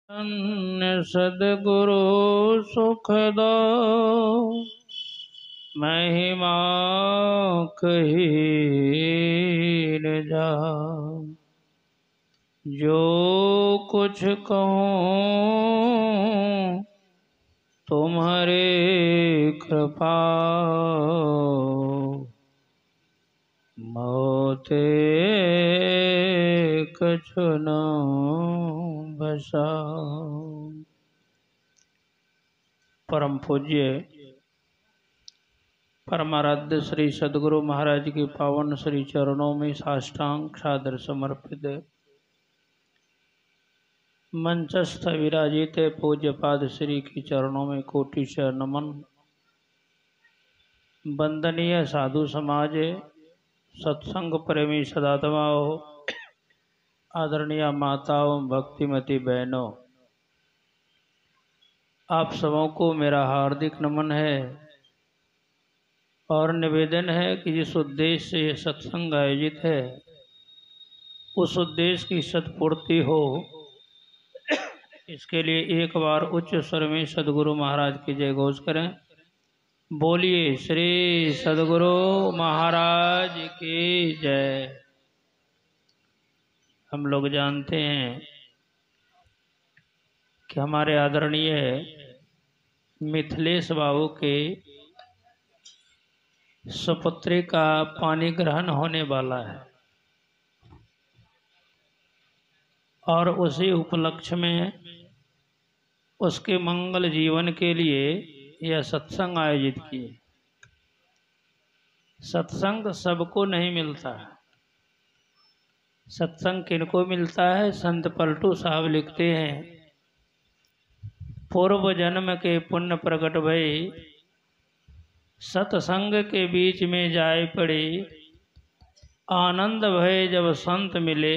अन्य सद्गुरु सुखदो महिमा कही न जा। जो कुछ कहूँ तुम्हारे कृपा मोते कछु न बसा। परम पूज्य परमाराध्य श्री सद्गुरु महाराज के पावन श्री चरणों में साष्टांग सादर समर्पित है। मंचस्थ विराजित पूज्य पाद श्री के चरणों में कोटि से नमन। वंदनीय साधु समाज, सत्संग प्रेमी सदात्माओं, आदरणीय माताओं, भक्तिमती बहनों, आप सबों को मेरा हार्दिक नमन है और निवेदन है कि जिस उद्देश्य से ये सत्संग आयोजित है उस उद्देश्य की सत्पूर्ति हो, इसके लिए एक बार उच्च स्वर में सद्गुरु महाराज की जय घोष करें। बोलिए श्री सद्गुरु महाराज की जय। हम लोग जानते हैं कि हमारे आदरणीय मिथिलेश बाबू के सुपुत्री का पानी ग्रहण होने वाला है और उसी उपलक्ष्य में उसके मंगल जीवन के लिए यह सत्संग आयोजित किए। सत्संग सबको नहीं मिलता। सत्संग किनको मिलता है? संत पलटू साहब लिखते हैं, पूर्व जन्म के पुण्य प्रकट भई सत्संग के बीच में जाए पड़े। आनंद भय जब संत मिले,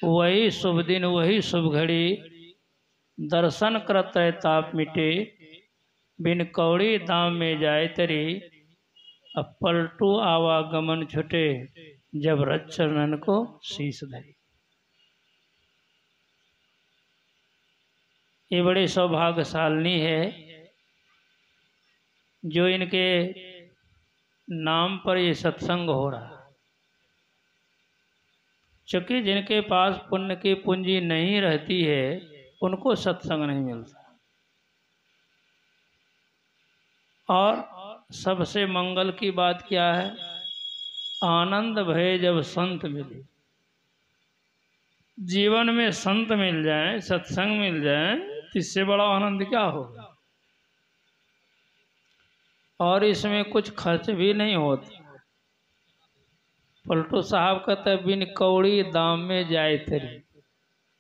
वही शुभ दिन वही शुभ घड़ी। दर्शन करत ताप मिटे, बिन कौड़ी दाम में जाए तरी। अब पलटू आवागमन छुटे, जब रज चरणन को शीश धरी। ये बड़े सौभाग्यशालिनी है जो इनके नाम पर ये सत्संग हो रहा। चूंकि जिनके पास पुण्य की पूंजी नहीं रहती है उनको सत्संग नहीं मिलता। और सबसे मंगल की बात क्या है? आनंद भय जब संत मिले। जीवन में संत मिल जाए, सत्संग मिल जाए, इससे बड़ा आनंद क्या होगा। और इसमें कुछ खर्च भी नहीं होता। पलटू साहब कहते बिन कौड़ी दाम में जाए तेरी।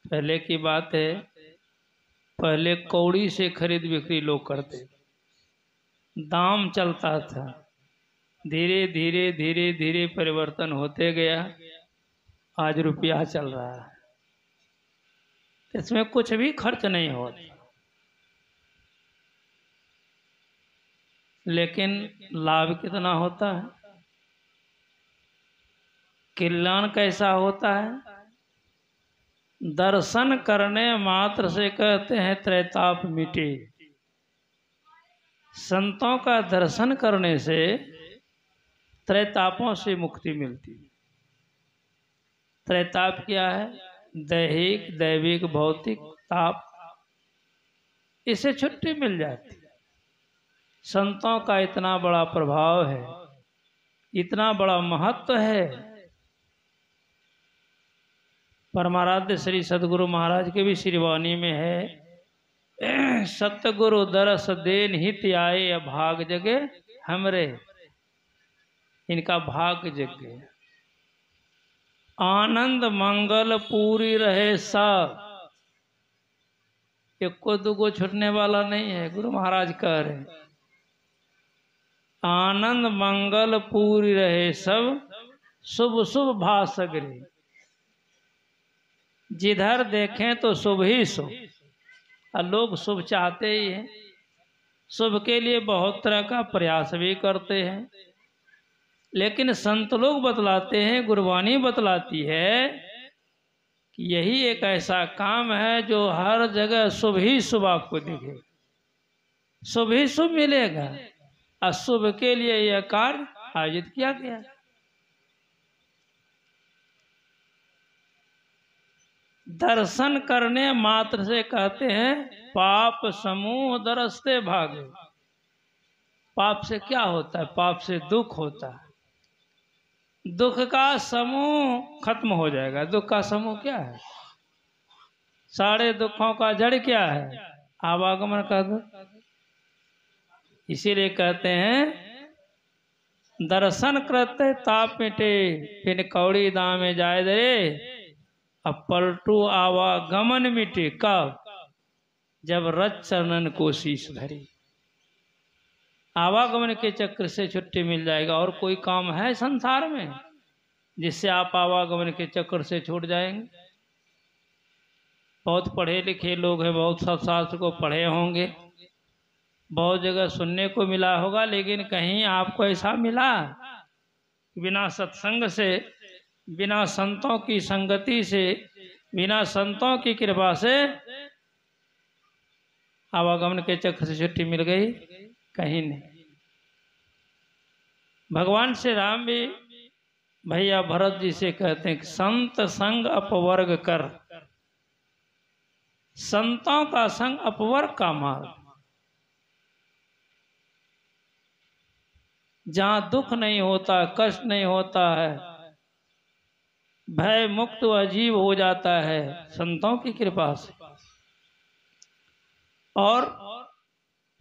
पहले की बात है, पहले कौड़ी से खरीद बिक्री लोग करते, दाम चलता था। धीरे धीरे धीरे धीरे परिवर्तन होते गया, आज रुपया चल रहा है। इसमें कुछ भी खर्च नहीं होता, लेकिन लाभ कितना होता है, कल्याण कैसा होता है। दर्शन करने मात्र से कहते हैं त्रैताप मिटे। संतों का दर्शन करने से त्रैतापों से मुक्ति मिलती। त्रैताप क्या है? दैहिक, दैविक, भौतिक ताप, इससे छुट्टी मिल जाती। संतों का इतना बड़ा प्रभाव है, इतना बड़ा महत्व है। परमाराध्य श्री सद्गुरु महाराज के भी श्रीवाणी में है, सतगुरु दरस देन हित आए भाग जगे हमरे। इनका भाग जग गया। आनंद मंगल पूरी रहे सब। एक को दुगो छूटने वाला नहीं है। गुरु महाराज कह रहे आनंद मंगल पूरी रहे सब, शुभ शुभ भासगरे। जिधर देखें तो शुभ ही शुभ। और लोग शुभ चाहते ही हैं। शुभ के लिए बहुत तरह का प्रयास भी करते हैं, लेकिन संत लोग बतलाते हैं, गुरबानी बतलाती है यही एक ऐसा काम है जो हर जगह शुभ ही शुभ आपको दिखे, शुभ ही शुभ मिलेगा। अशुभ के लिए यह कार्य आयोजित किया गया। दर्शन करने मात्र से कहते हैं पाप समूह दरसते भागे। पाप से क्या होता है? पाप से दुख होता है, दुख का समूह खत्म हो जाएगा। दुख का समूह क्या है? सारे दुखों का जड़ क्या है? आवागमन का दुख। इसीलिए कहते हैं दर्शन करते ताप मिटे, फिर कौड़ी दाम में जाए दे, अब पलटू आवागमन मिटे। कब? जब रज चरणन को शीश धरे। आवागमन के चक्र से छुट्टी मिल जाएगा। और कोई काम है संसार में जिससे आप आवागमन के चक्र से छूट जाएंगे? बहुत पढ़े लिखे लोग हैं, बहुत सब शास्त्र को पढ़े होंगे, बहुत जगह सुनने को मिला होगा, लेकिन कहीं आपको ऐसा मिला बिना सत्संग से, बिना संतों की संगति से, बिना संतों की कृपा से आवागमन के चक्र से छुट्टी मिल गई? कहीं नहीं। भगवान श्री राम भी भैया भरत जी से कहते हैं कि संत संग अपवर्ग कर। संतों का संग अपवर्ग का मार्ग। जहां दुख नहीं होता, कष्ट नहीं होता है, भय मुक्त व जीव हो जाता है संतों की कृपा से। और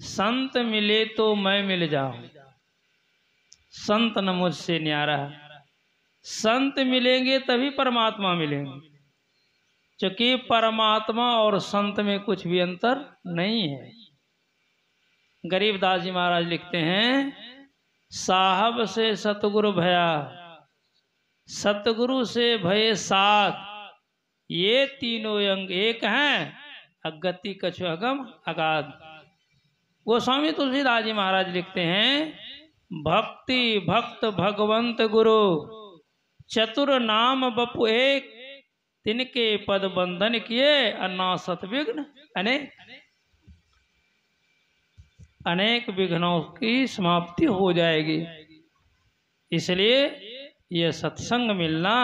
संत मिले तो मैं मिल जाऊं, संत न मुझसे न्यारा। संत मिलेंगे तभी परमात्मा मिलेंगे, क्योंकि परमात्मा और संत में कुछ भी अंतर नहीं है। गरीबदास जी महाराज लिखते हैं साहब से सतगुरु भया, सतगुरु से भये साथ, ये तीनों अंग एक हैं, अगति कछु अगम अगाध। गोस्वामी तुलसीदास जी महाराज लिखते हैं भक्ति भक्त भगवंत गुरु, चतुर नाम बपु एक, तिनके पद बंधन किए, अनासत विघ्न अनेक। अनेक विघ्नों की समाप्ति हो जाएगी। इसलिए यह सत्संग मिलना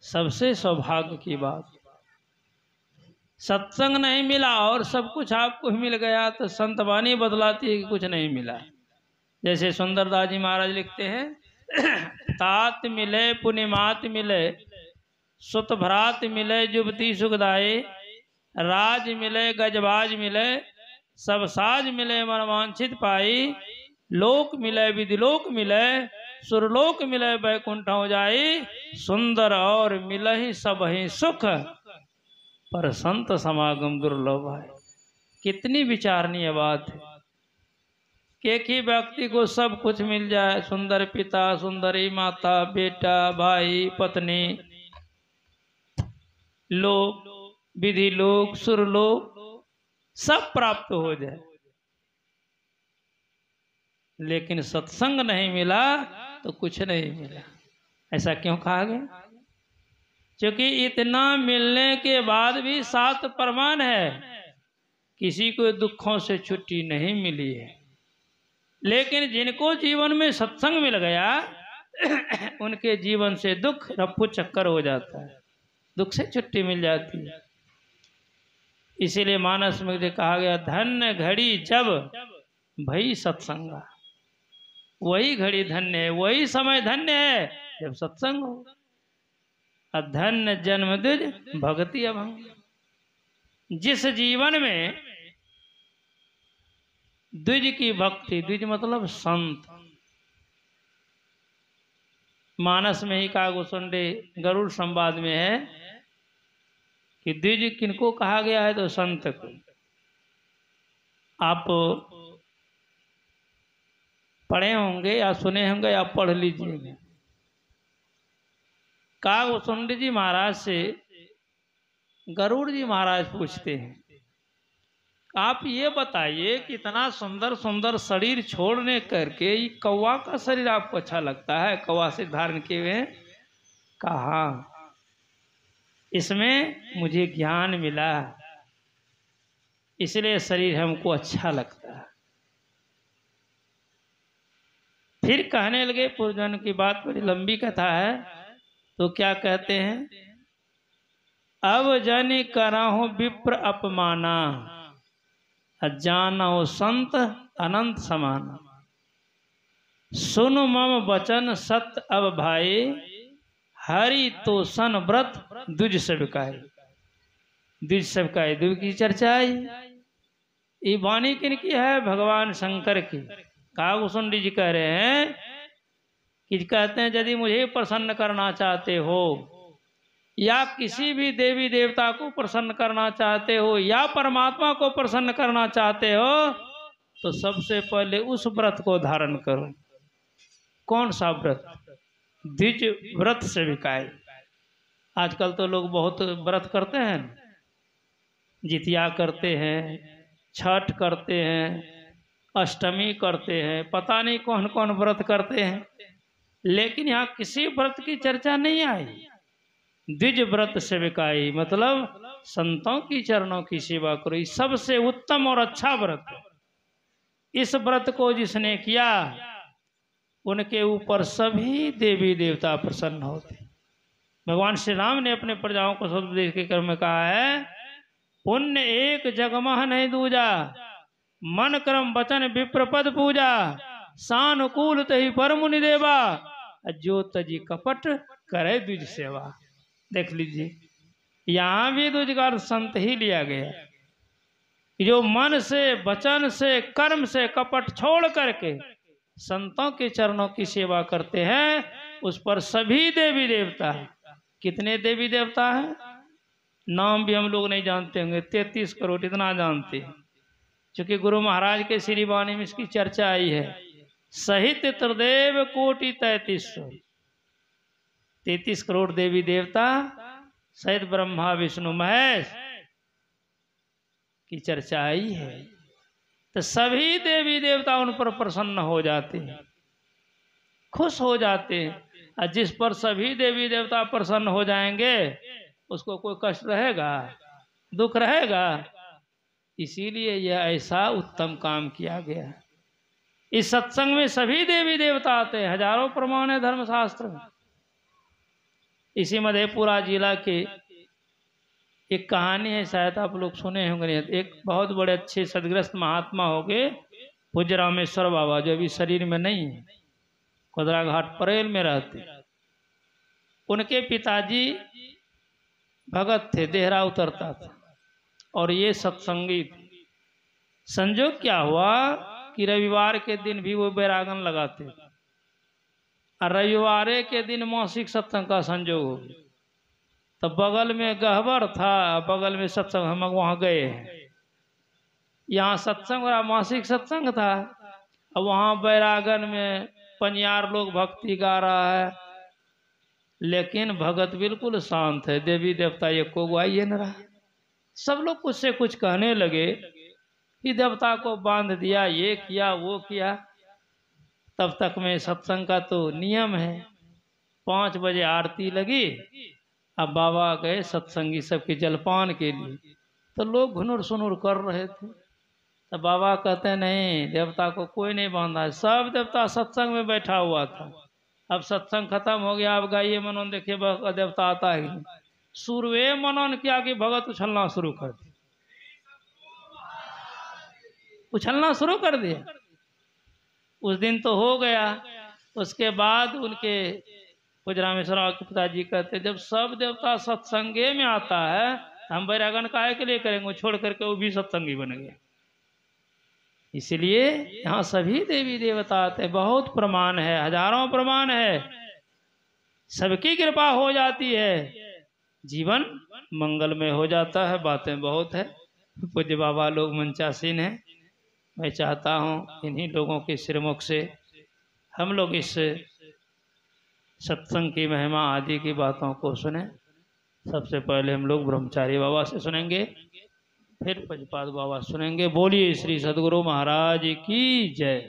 सबसे सौभाग्य की बात। सत्संग नहीं मिला और सब कुछ आपको मिल गया तो संत वाणी बदलाती है कि कुछ नहीं मिला। जैसे सुंदरदास जी महाराज लिखते हैं तात मिले पुण्यमात मिले, सुत भ्रात मिले जुबती सुखदाई, राज मिले गजबाज मिले, सब साज मिले मनवांछित पाई, लोक मिले विधिलोक मिले, सुरलोक मिले बैकुंठ हो जाई, सुंदर और मिलहि सब ही सुख, पर संत समागम दुर्लभ है। कितनी विचारणीय बात है कि एक ही व्यक्ति को सब कुछ मिल जाए, सुंदर पिता, सुंदरी माता, बेटा, भाई, पत्नी, लोक, विधि लोक, सुरलोक सब प्राप्त हो जाए, लेकिन सत्संग नहीं मिला तो कुछ नहीं मिला। ऐसा क्यों कहा गया? क्योंकि इतना मिलने के बाद भी सात प्रमाण है, किसी को दुखों से छुट्टी नहीं मिली है। लेकिन जिनको जीवन में सत्संग मिल गया उनके जीवन से दुख रफ्फू चक्कर हो जाता है, दुख से छुट्टी मिल जाती है। इसीलिए मानस में कहा गया धन्य घड़ी जब भई सत्संगा। वही घड़ी धन्य है, वही समय धन्य है जब सत्संग हो। अधन्य जन्म द्विज भक्ति अभंग। जिस जीवन में द्विज की भक्ति, द्विज मतलब संत, मानस में ही कहा गोसुंडे गरुड़ संवाद में है कि द्विज किनको कहा गया है? तो संत को। आप पढ़े होंगे या सुने होंगे या पढ़ लीजिएगा। कहा गोसुंडे जी महाराज से गरुड़ जी महाराज पूछते हैं आप ये बताइए कि इतना सुंदर सुंदर शरीर छोड़ने करके ये कौवा का शरीर आपको अच्छा लगता है? कौवा से धारण किए हुए। कहा इसमें मुझे ज्ञान मिला, इसलिए शरीर हमको अच्छा लगता है। फिर कहने लगे, पूर्वजन की बात बड़ी लंबी कथा है, तो क्या कहते हैं, अब जनि कराहु विप्र अपमाना, जानो संत अनंत समाना। सुन मम वचन सत्य अब भाई, हरि तो सन व्रत द्विज सेविकाई। द्विज सेविकाई द्विज की चर्चा आई। ये वाणी किनकी है? भगवान शंकर की। कागभूषुंडी जी कह रहे हैं कि कहते हैं यदि मुझे प्रसन्न करना चाहते हो, या किसी भी देवी देवता को प्रसन्न करना चाहते हो, या परमात्मा को प्रसन्न करना चाहते हो, तो सबसे पहले उस व्रत को धारण करो। कौन सा व्रत? द्विज व्रत सेविकाई। आजकल तो लोग बहुत व्रत करते हैं, जितिया करते हैं, छठ करते हैं, अष्टमी करते हैं, पता नहीं कौन कौन व्रत करते हैं, लेकिन यहाँ किसी व्रत की चर्चा नहीं आई। द्विज व्रत सेविकाई मतलब संतों की चरणों की सेवा करो, ये सबसे उत्तम और अच्छा व्रत है। इस व्रत को जिसने किया उनके ऊपर सभी देवी देवता प्रसन्न होते। भगवान श्री राम ने अपने प्रजाओं को सदुपदेश के क्रम में कहा है, पुण्य एक जगमह नहीं दूजा, मन क्रम वचन विप्रपद पूजा, सानुकूल तही पर मुनि देवा, जो तजी कपट करे द्विज सेवा। देख लीजिए, यहाँ भी द्विज का संत ही लिया गया, जो मन से वचन से कर्म से कपट छोड़ करके संतों के चरणों की सेवा करते हैं, उस पर सभी देवी देवता। कितने देवी देवता हैं? नाम भी हम लोग नहीं जानते होंगे, 33 करोड़ इतना जानते हैं, क्योंकि गुरु महाराज के श्री वाणी में इसकी चर्चा आई है। सहित त्रिदेव कोटि 33 करोड़ देवी देवता सहित ब्रह्मा विष्णु महेश की चर्चा आई है। तो सभी देवी देवता उन पर प्रसन्न हो जाते हैं, खुश हो जाते हैं। और जिस पर सभी देवी देवता प्रसन्न हो जाएंगे उसको कोई कष्ट रहेगा, दुख रहेगा? इसीलिए यह ऐसा उत्तम काम किया गया है। इस सत्संग में सभी देवी देवता आते हैं, हजारों प्रमाण है धर्मशास्त्र में। इसी मधेपुरा जिला के एक कहानी है, शायद आप लोग सुने होंगे। एक बहुत बड़े अच्छे सदग्रस्त महात्मा हो गए, पूज्य रामेश्वर बाबा, जो अभी शरीर में नहीं है, खुदरा घाट परेल में रहते। उनके पिताजी भगत थे, देहरा उतरता था, और ये सत्संगी थे। संजोग क्या हुआ कि रविवार के दिन भी वो बैरागन लगाते, और रविवार के दिन मासिक सत्संग का संजोग हो गया। तो बगल में गहबर था, बगल में सत्संग, हम वहाँ गए हैं। यहाँ सत्संग और मासिक सत्संग था, और वहाँ बैरागन में पनियार लोग भक्ति गा रहा है, लेकिन भगत बिल्कुल शांत है, देवी देवता ये को गुआइए न रहा। सब लोग कुछ से कुछ कहने लगे कि देवता को बांध दिया, ये किया वो किया। तब तक में सत्संग का तो नियम है, 5 बजे आरती लगी, अब बाबा गए सत्संगी सबके जलपान के लिए। तो लोग घुनुर सुनुर कर रहे थे, तो बाबा कहते नहीं, देवता को कोई नहीं बांधा है, सब देवता सत्संग में बैठा हुआ था। अब सत्संग खत्म हो गया, अब गाइए मनोन, देखिए देवता आता है। सुरवे मनोन किया कि भगत उछलना शुरू कर दिया, उछलना शुरू कर दिया। उस दिन तो हो गया। उसके बाद उनके पूज्य रामेश्वर के पिताजी कहते, जब सब देवता सत्संगे में आता है, हम बैरागन काहे के लिए करेंगे? छोड़ करके वो भी सत्संगी बन गए। इसलिए यहाँ सभी देवी देवता आते, बहुत प्रमाण है, हजारों प्रमाण है, सबकी कृपा हो जाती है, जीवन मंगलमय हो जाता है। बातें बहुत है, पूज्य बाबा लोग मंचासीन है। मैं चाहता हूँ इन्हीं लोगों के श्रीमुख से हम लोग इस सत्संग की महिमा आदि की बातों को सुने। सबसे पहले हम लोग ब्रह्मचारी बाबा से सुनेंगे, फिर पजपाद बाबा सुनेंगे। बोलिए श्री सद्गुरु महाराज की जय।